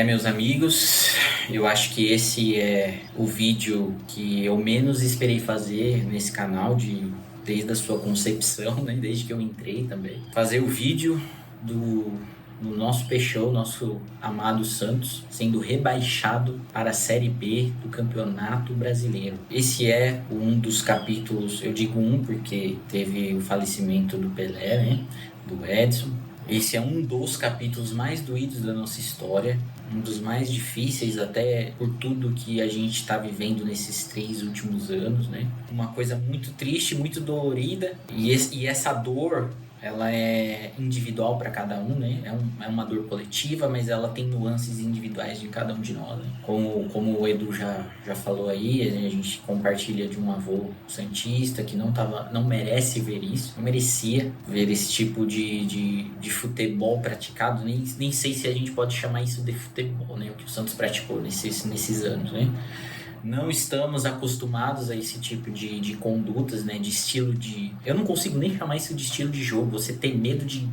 Meus amigos, eu acho que esse é o vídeo que eu menos esperei fazer nesse canal desde a sua concepção, né? Desde que eu entrei também. Fazer o vídeo do nosso Peixão, nosso amado Santos, sendo rebaixado para a Série B do Campeonato Brasileiro. Esse é um dos capítulos, eu digo porque teve o falecimento do Pelé, né? Do Edson. Esse é um dos capítulos mais doídos da nossa história, um dos mais difíceis até por tudo que a gente está vivendo nesses 3 últimos anos, né? Uma coisa muito triste, muito dolorida, e essa dor, ela é individual para cada um, né? É uma dor coletiva, mas ela tem nuances individuais de cada um de nós, né? Como o Edu já falou aí, a gente compartilha de um avô santista que não merece ver isso, não merecia ver esse tipo de futebol praticado, nem sei se a gente pode chamar isso de futebol, né? O que o Santos praticou nesses anos, né? Não estamos acostumados a esse tipo de condutas, né? De estilo de... Eu não consigo nem chamar isso de estilo de jogo. Você ter medo de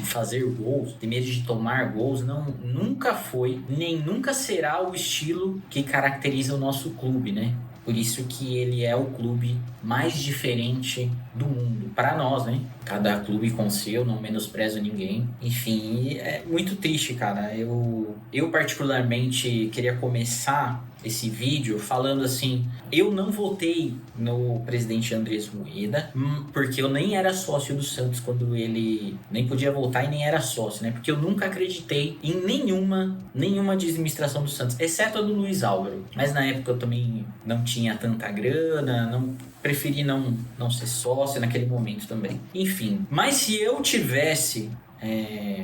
fazer gols, ter medo de tomar gols, não, nunca foi, nem nunca será o estilo que caracteriza o nosso clube, né? Por isso que ele é o clube mais diferente do mundo. Para nós, né? Cada clube com seu, não menosprezo ninguém. Enfim, é muito triste, cara. Eu particularmente queria começar esse vídeo falando assim: eu não votei no presidente Andrés Rueda, porque eu nem era sócio do Santos quando ele nem podia votar e nem era sócio, né? Porque eu nunca acreditei em nenhuma administração do Santos, exceto a do Luiz Álvaro. Mas na época eu também não tinha tanta grana, preferi não ser sócio naquele momento também. Enfim, mas se eu tivesse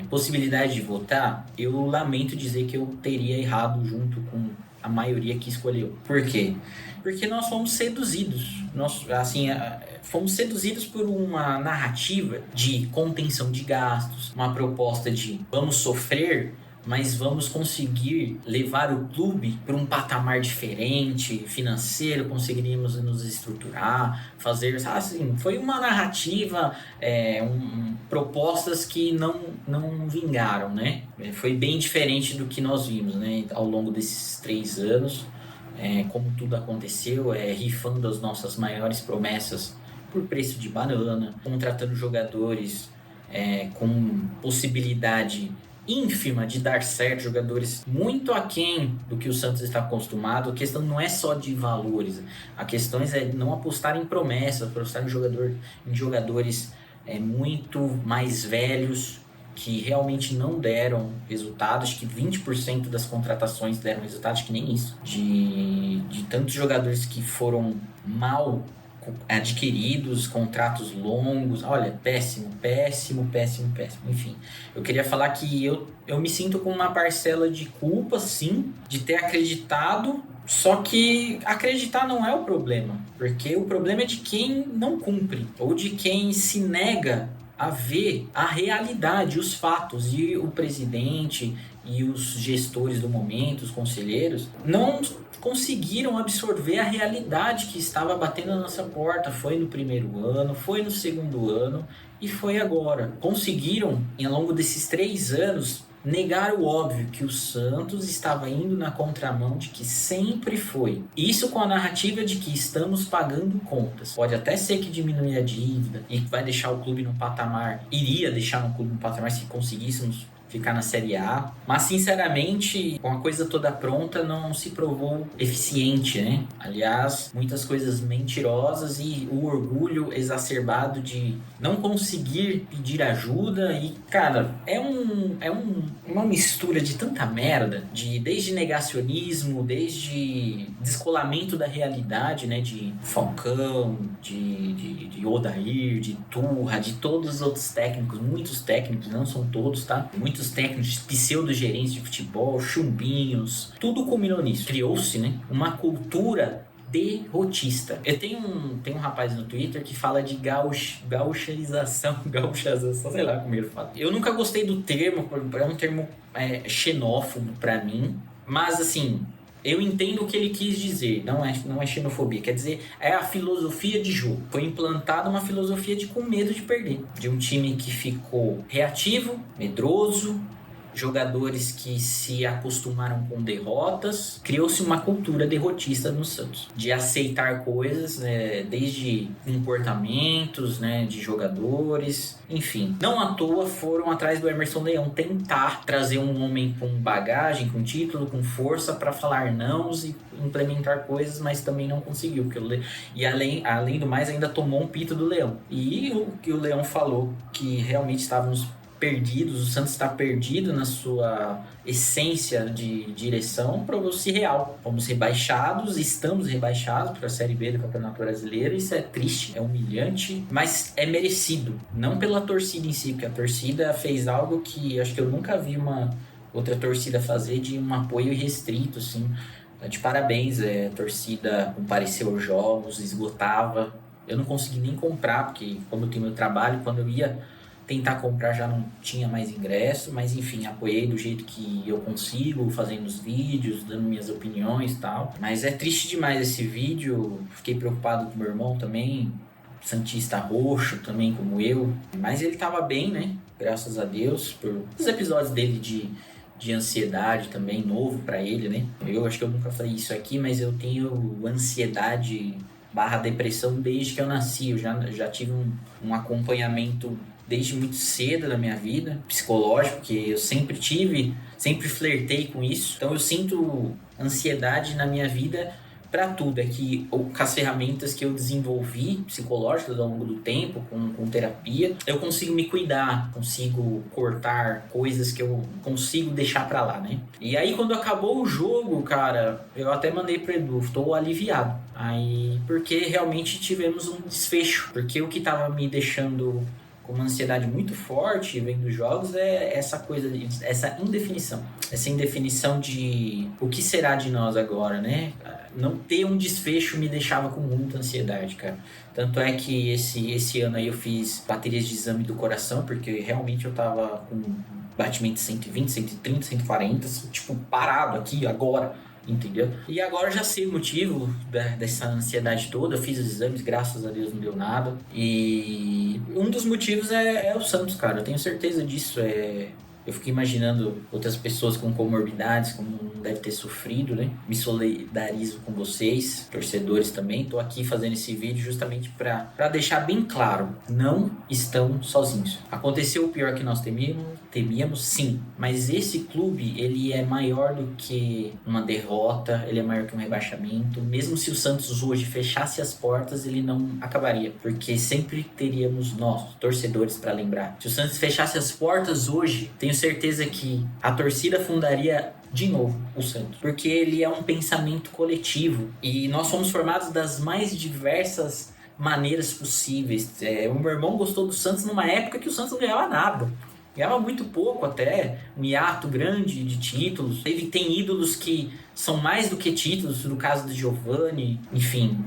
possibilidade de votar, eu lamento dizer que eu teria errado junto com a maioria que escolheu. Por quê? Porque nós fomos seduzidos. Fomos seduzidos por uma narrativa de contenção de gastos, uma proposta de vamos sofrer, mas vamos conseguir levar o clube para um patamar diferente, financeiro, conseguiríamos nos estruturar, fazer... Assim, foi uma narrativa, propostas que não vingaram, né? Foi bem diferente do que nós vimos, né? Ao longo desses 3 anos, como tudo aconteceu, rifando as nossas maiores promessas por preço de banana, contratando jogadores com possibilidade ínfima de dar certo, jogadores muito aquém do que o Santos está acostumado. A questão não é só de valores, a questão é não apostar em promessas, apostar em jogadores muito mais velhos, que realmente não deram resultado. Acho que 20% das contratações deram resultado, acho que nem isso, de tantos jogadores que foram mal adquiridos, contratos longos. Olha, péssimo. Enfim, eu queria falar que eu me sinto com uma parcela de culpa, sim, de ter acreditado. Só que acreditar não é o problema, porque o problema é de quem não cumpre, ou de quem se nega a ver a realidade, os fatos. E o presidente e os gestores do momento, os conselheiros, não conseguiram absorver a realidade que estava batendo na nossa porta. Foi no primeiro ano, foi no segundo ano e foi agora. Conseguiram, ao longo desses 3 anos, negar o óbvio, que o Santos estava indo na contramão de que sempre foi. Isso com a narrativa de que estamos pagando contas. Pode até ser que diminui a dívida e vai deixar o clube no patamar, iria deixar o clube no patamar se conseguíssemos ficar na Série A, mas sinceramente, com a coisa toda pronta, não se provou eficiente, né? Aliás, muitas coisas mentirosas e o orgulho exacerbado de não conseguir pedir ajuda. E, cara, uma mistura de tanta merda, desde negacionismo, desde descolamento da realidade, né? De Falcão, de Odair, de Turra, de todos os outros técnicos, muitos técnicos, não são todos, tá? Muitos técnicos, pseudo-gerentes de futebol, chumbinhos, tudo culminou nisso. Criou-se, né, uma cultura derrotista. Eu tenho um rapaz no Twitter que fala de gauchaização, sei lá como ele fala. Eu nunca gostei do termo, é um termo xenófobo pra mim, mas assim, eu entendo o que ele quis dizer, não é xenofobia, quer dizer, é a filosofia de jogo. Foi implantada uma filosofia de com medo de perder, de um time que ficou reativo, medroso, jogadores que se acostumaram com derrotas. Criou-se uma cultura derrotista no Santos, de aceitar coisas, né, desde comportamentos, né, de jogadores, enfim. Não à toa foram atrás do Emerson Leão tentar trazer um homem com bagagem, com título, com força para falar não e implementar coisas, mas também não conseguiu. E além do mais, ainda tomou um pito do Leão. E o que o Leão falou, que realmente estávamos perdidos, o Santos está perdido na sua essência de direção, provou-se real. Fomos rebaixados, estamos rebaixados para a Série B do Campeonato Brasileiro. Isso é triste, é humilhante, mas é merecido. Não pela torcida em si, porque a torcida fez algo que acho que eu nunca vi uma outra torcida fazer, de um apoio irrestrito, assim. De parabéns, a torcida compareceu aos jogos, esgotava. Eu não consegui nem comprar, porque como eu tenho meu trabalho, quando eu ia tentar comprar já não tinha mais ingresso, mas enfim, apoiei do jeito que eu consigo, fazendo os vídeos, dando minhas opiniões e tal. Mas é triste demais esse vídeo, fiquei preocupado com meu irmão também, santista roxo também como eu, mas ele tava bem, né? Graças a Deus, por os episódios dele de ansiedade também, novo pra ele, né? Eu acho que eu nunca falei isso aqui, mas eu tenho ansiedade / depressão desde que eu nasci. Eu já tive um acompanhamento desde muito cedo na minha vida, psicológico, que eu sempre flertei com isso. Então eu sinto ansiedade na minha vida para tudo. É que com as ferramentas que eu desenvolvi, psicológicas ao longo do tempo, com terapia, eu consigo me cuidar, consigo cortar coisas que eu consigo deixar para lá, né? E aí quando acabou o jogo, cara, eu até mandei pro Edu, estou aliviado. Aí, porque realmente tivemos um desfecho, porque o que tava me deixando com uma ansiedade muito forte vendo jogos é essa coisa, essa indefinição de o que será de nós agora, né? Não ter um desfecho me deixava com muita ansiedade, cara. Tanto é que esse ano aí eu fiz baterias de exame do coração, porque realmente eu tava com batimento de 120, 130, 140, tipo, parado aqui agora. Entendeu? E agora eu já sei o motivo dessa ansiedade toda. Eu fiz os exames, graças a Deus não deu nada. E um dos motivos é o Santos, cara. Eu tenho certeza disso. Eu fico imaginando outras pessoas com comorbidades, como deve ter sofrido, né? Me solidarizo com vocês, torcedores também. Tô aqui fazendo esse vídeo justamente para deixar bem claro: não estão sozinhos. Aconteceu o pior que nós temíamos, sim. Mas esse clube, ele é maior do que uma derrota, ele é maior que um rebaixamento. Mesmo se o Santos hoje fechasse as portas, ele não acabaria, porque sempre teríamos nós, torcedores, para lembrar. Se o Santos fechasse as portas hoje, tenho certeza que a torcida fundaria de novo o Santos, porque ele é um pensamento coletivo e nós somos formados das mais diversas maneiras possíveis. O meu irmão gostou do Santos numa época que o Santos não ganhava nada. Ganhava muito pouco até, um hiato grande de títulos. Tem ídolos que são mais do que títulos, no caso do Giovani, enfim.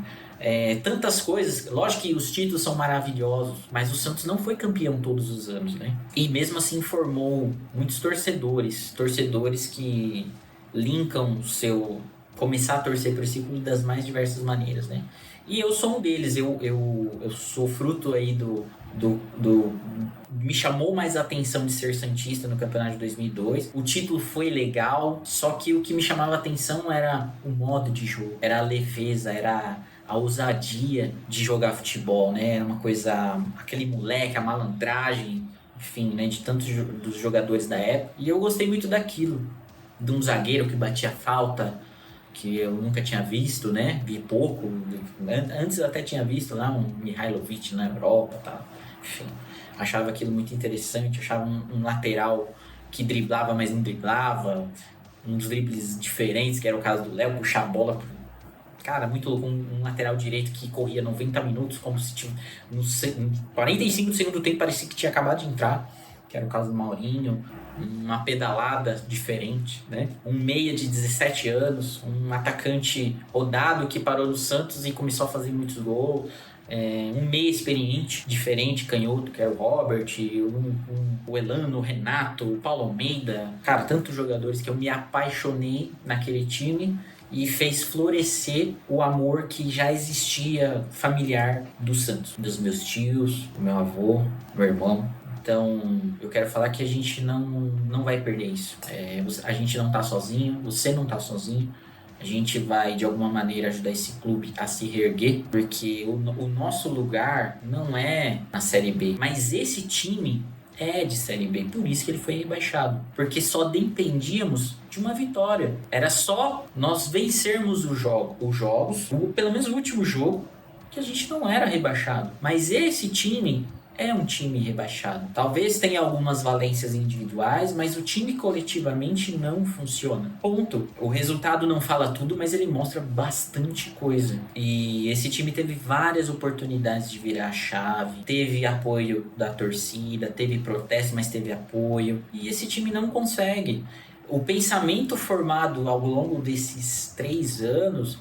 Tantas coisas. Lógico que os títulos são maravilhosos, mas o Santos não foi campeão todos os anos, né? E mesmo assim formou muitos torcedores que linkam começar a torcer por esse clube das mais diversas maneiras, né? E eu sou um deles. Eu sou fruto aí me chamou mais a atenção de ser santista no campeonato de 2002. O título foi legal, só que o que me chamava a atenção era o modo de jogo, era a leveza, era a ousadia de jogar futebol, né? Era uma coisa, aquele moleque, a malandragem, enfim, né? De tantos dos jogadores da época. E eu gostei muito daquilo, de um zagueiro que batia falta, que eu nunca tinha visto, né? Vi pouco. Antes eu até tinha visto lá um Mihailovic na Europa, tá? Enfim, achava aquilo muito interessante. Achava um lateral que driblava, mas não driblava. Uns dribles diferentes, que era o caso do Léo, puxar a bola. Cara, muito louco. Um lateral direito que corria 90 minutos, como se tinha, no 45 do segundo tempo parecia que tinha acabado de entrar, que era o caso do Maurinho. Uma pedalada diferente, né? Um meia de 17 anos, um atacante rodado que parou no Santos e começou a fazer muitos gols. Um meia experiente, diferente, canhoto, que era o Robert, o Elano, o Renato, o Paulo Almeida. Cara, tantos jogadores que eu me apaixonei naquele time e fez florescer o amor que já existia familiar do Santos. Dos meus tios, do meu avô, do meu irmão. Então, eu quero falar que a gente não vai perder isso. A gente não tá sozinho, você não tá sozinho. A gente vai, de alguma maneira, ajudar esse clube a se reerguer, porque o nosso lugar não é na Série B, mas esse time é de Série B, por isso que ele foi rebaixado, porque só dependíamos de uma vitória. Era só nós vencermos os jogos, pelo menos o último jogo, que a gente não era rebaixado. Mas esse time é um time rebaixado. Talvez tenha algumas valências individuais, mas o time coletivamente não funciona. Ponto. O resultado não fala tudo, mas ele mostra bastante coisa. E esse time teve várias oportunidades de virar a chave. Teve apoio da torcida, teve protesto, mas teve apoio. E esse time não consegue. O pensamento formado ao longo desses 3 anos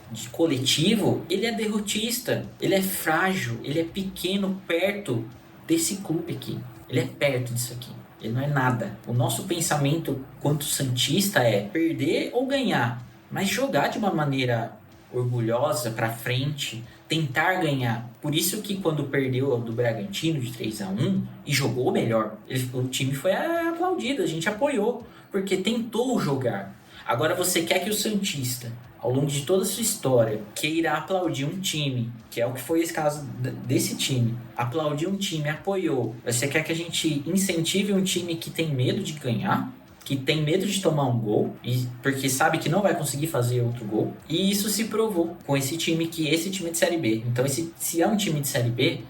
de coletivo, ele é derrotista, ele é frágil, ele é pequeno perto desse clube aqui. Ele é perto disso aqui. Ele não é nada. O nosso pensamento quanto santista é perder ou ganhar, mas jogar de uma maneira orgulhosa pra frente, tentar ganhar. Por isso que quando perdeu do Bragantino de 3-1 e jogou melhor, o time foi aplaudido, a gente apoiou, porque tentou jogar. Agora você quer que o santista, ao longo de toda a sua história, queira aplaudir um time, que é o que foi esse caso desse time, aplaudir um time, apoiou. Você quer que a gente incentive um time que tem medo de ganhar, que tem medo de tomar um gol, porque sabe que não vai conseguir fazer outro gol, e isso se provou com esse time é de Série B. Então, se é um time de Série B,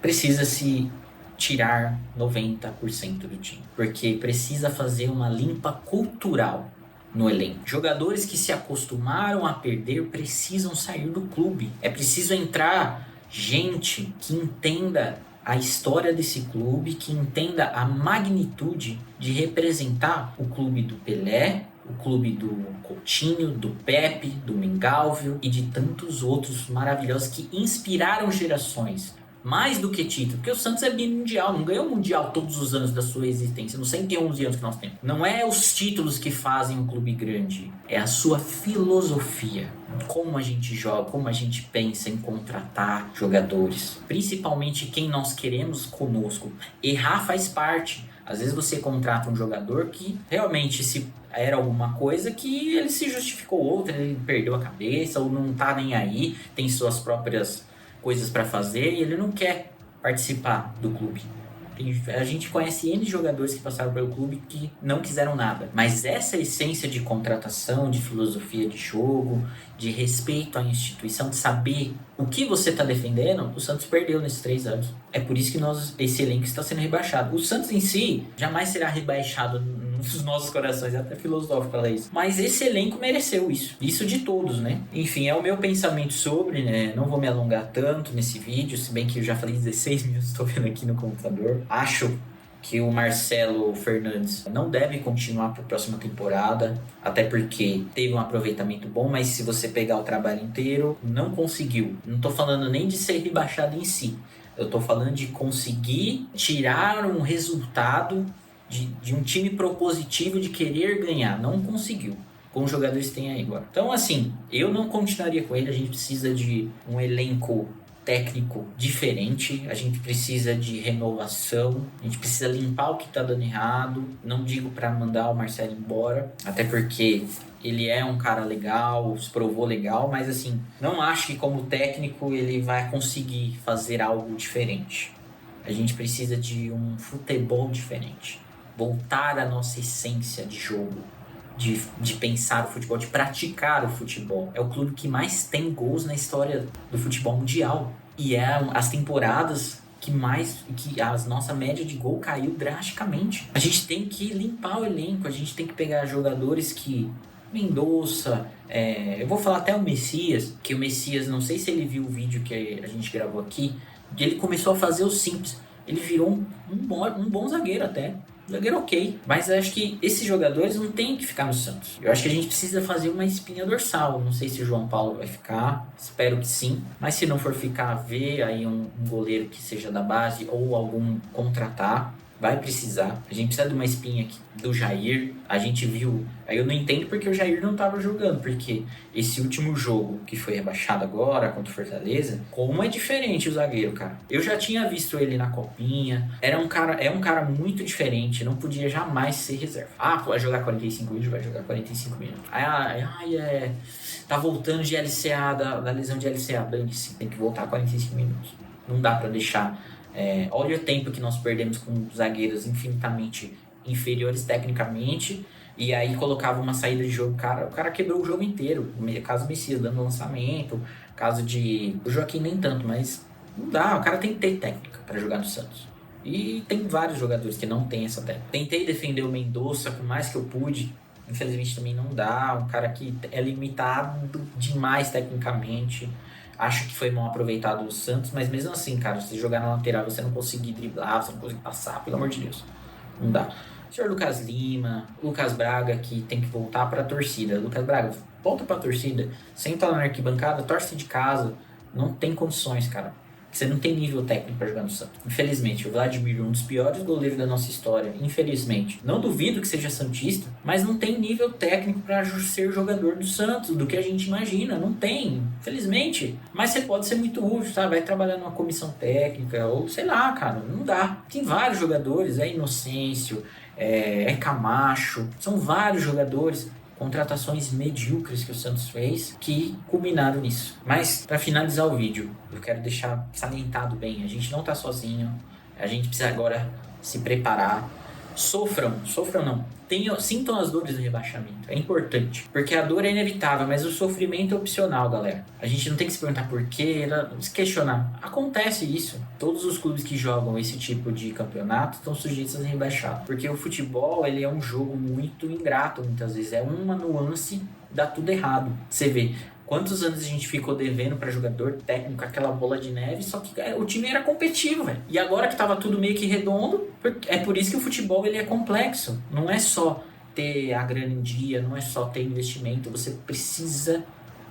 precisa se tirar 90% do time, porque precisa fazer uma limpa cultural no elenco. Jogadores que se acostumaram a perder precisam sair do clube. É preciso entrar gente que entenda a história desse clube, que entenda a magnitude de representar o clube do Pelé, o clube do Coutinho, do Pepe, do Mengalvio e de tantos outros maravilhosos que inspiraram gerações. Mais do que título, porque o Santos é bimundial, não ganhou o Mundial todos os anos da sua existência, nos 111 anos que nós temos. Não é os títulos que fazem um clube grande, é a sua filosofia. Como a gente joga, como a gente pensa em contratar jogadores, principalmente quem nós queremos conosco. Errar faz parte. Às vezes você contrata um jogador que realmente se era alguma coisa que ele se justificou outra, ele perdeu a cabeça ou não tá nem aí, tem suas próprias coisas para fazer e ele não quer participar do clube. A gente conhece N jogadores que passaram pelo clube que não quiseram nada. Mas essa essência de contratação, de filosofia de jogo, de respeito à instituição, de saber o que você está defendendo, o Santos perdeu nesses 3 anos. É por isso que esse elenco está sendo rebaixado. O Santos em si jamais será rebaixado nos nossos corações, é até filosófico falar isso. Mas esse elenco mereceu isso. Isso de todos, né? Enfim, é o meu pensamento sobre, né? Não vou me alongar tanto nesse vídeo, se bem que eu já falei 16 minutos, estou vendo aqui no computador. Acho que o Marcelo Fernandes não deve continuar para a próxima temporada, até porque teve um aproveitamento bom, mas se você pegar o trabalho inteiro, não conseguiu. Não estou falando nem de ser rebaixado em si, eu estou falando de conseguir tirar um resultado de um time propositivo de querer ganhar. Não conseguiu, com os jogadores que tem aí agora. Então, assim, eu não continuaria com ele. A gente precisa de um elenco técnico diferente, a gente precisa de renovação, a gente precisa limpar o que tá dando errado. Não digo para mandar o Marcelo embora, até porque ele é um cara legal, se provou legal, mas assim, não acho que como técnico ele vai conseguir fazer algo diferente. A gente precisa de um futebol diferente, voltar à nossa essência de jogo, de pensar o futebol, de praticar o futebol. É o clube que mais tem gols na história do futebol mundial. E é as temporadas que a nossa média de gol caiu drasticamente. A gente tem que limpar o elenco, a gente tem que pegar jogadores que... Mendonça, eu vou falar até o Messias, que o Messias, não sei se ele viu o vídeo que a gente gravou aqui, que ele começou a fazer o simples. Ele virou um bom zagueiro até. Zagueiro ok, mas eu acho que esses jogadores não tem que ficar no Santos. Eu acho que a gente precisa fazer uma espinha dorsal. Não sei se o João Paulo vai ficar, espero que sim. Mas se não for ficar, ver aí um goleiro que seja da base ou algum contratar. vai precisar. A gente precisa de uma espinha aqui do Jair. A gente viu... Aí eu não entendo porque o Jair não estava jogando, porque esse último jogo que foi rebaixado agora contra o Fortaleza, como é diferente o zagueiro, cara. Eu já tinha visto ele na copinha. É um cara muito diferente, não podia jamais ser reserva. Vai jogar 45 minutos, vai jogar 45 minutos. Tá voltando de LCA, da lesão de LCA, dane-se, tem que voltar 45 minutos. Não dá pra deixar... olha o tempo que nós perdemos com zagueiros infinitamente inferiores tecnicamente, e aí colocava uma saída de jogo, o cara quebrou o jogo inteiro. Caso do Messias dando lançamento, caso de... O Joaquim nem tanto, mas não dá, o cara tem que ter técnica pra jogar no Santos. E tem vários jogadores que não tem essa técnica. Tentei defender o Mendonça por mais que eu pude, infelizmente também não dá, um cara que é limitado demais tecnicamente. Acho que foi mal aproveitado o Santos, mas mesmo assim, cara, se jogar na lateral, você não conseguir driblar, você não conseguir passar, pelo amor de Deus, não dá. O senhor Lucas Lima, Lucas Braga, que tem que voltar pra torcida. Lucas Braga, volta pra torcida, senta lá na arquibancada, torce de casa, não tem condições, cara. Você não tem nível técnico para jogar no Santos. Infelizmente, o Vladimir é um dos piores goleiros da nossa história. Infelizmente. Não duvido que seja santista, mas não tem nível técnico para ser jogador do Santos, do que a gente imagina. Não tem, infelizmente. Mas você pode ser muito útil, tá? Vai trabalhar numa comissão técnica, ou sei lá, cara. Não dá. Tem vários jogadores, Inocêncio, Camacho. São vários jogadores, contratações medíocres que o Santos fez, que culminaram nisso. Mas, para finalizar o vídeo, eu quero deixar salientado bem, a gente não tá sozinho, a gente precisa agora se preparar. Sofram não, sintam as dores do rebaixamento, é importante, porque a dor é inevitável, mas o sofrimento é opcional, galera. A gente não tem que se perguntar por quê, se questionar. Acontece isso. Todos os clubes que jogam esse tipo de campeonato estão sujeitos a ser rebaixados, porque o futebol, ele é um jogo muito ingrato, muitas vezes, é uma nuance, dá tudo errado. Você vê quantos anos a gente ficou devendo para jogador técnico, aquela bola de neve, só que o time era competitivo, velho. E agora que tava tudo meio que redondo, é por isso que o futebol ele é complexo. Não é só ter a grana em dia, não é só ter investimento, você precisa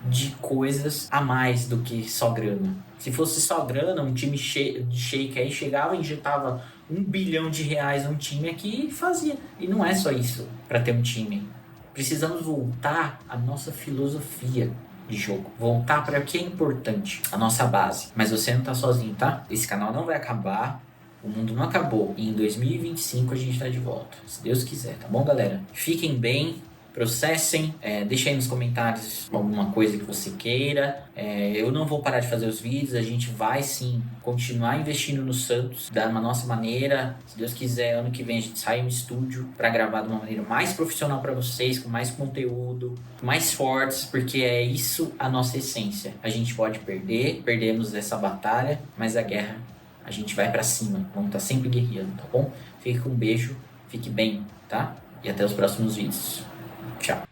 de coisas a mais do que só grana. Se fosse só grana, um time de shake aí chegava e injetava R$1 bilhão num time aqui e fazia. E não é só isso para ter um time. Precisamos voltar à nossa filosofia de jogo. Voltar para o que é importante, a nossa base. Mas você não tá sozinho, tá? Esse canal não vai acabar, o mundo não acabou. E em 2025 a gente tá de volta, se Deus quiser, tá bom, galera? Fiquem bem, processem, deixa aí nos comentários alguma coisa que você queira. Eu não vou parar de fazer os vídeos, a gente vai sim continuar investindo no Santos da nossa maneira. Se Deus quiser, ano que vem a gente sai no estúdio para gravar de uma maneira mais profissional para vocês, com mais conteúdo, mais fortes, porque é isso a nossa essência. A gente pode perder, perdemos essa batalha, mas a guerra a gente vai para cima, vamos estar sempre guerreando, tá bom? Fique com um beijo, fique bem, tá? E até os próximos vídeos. Tchau.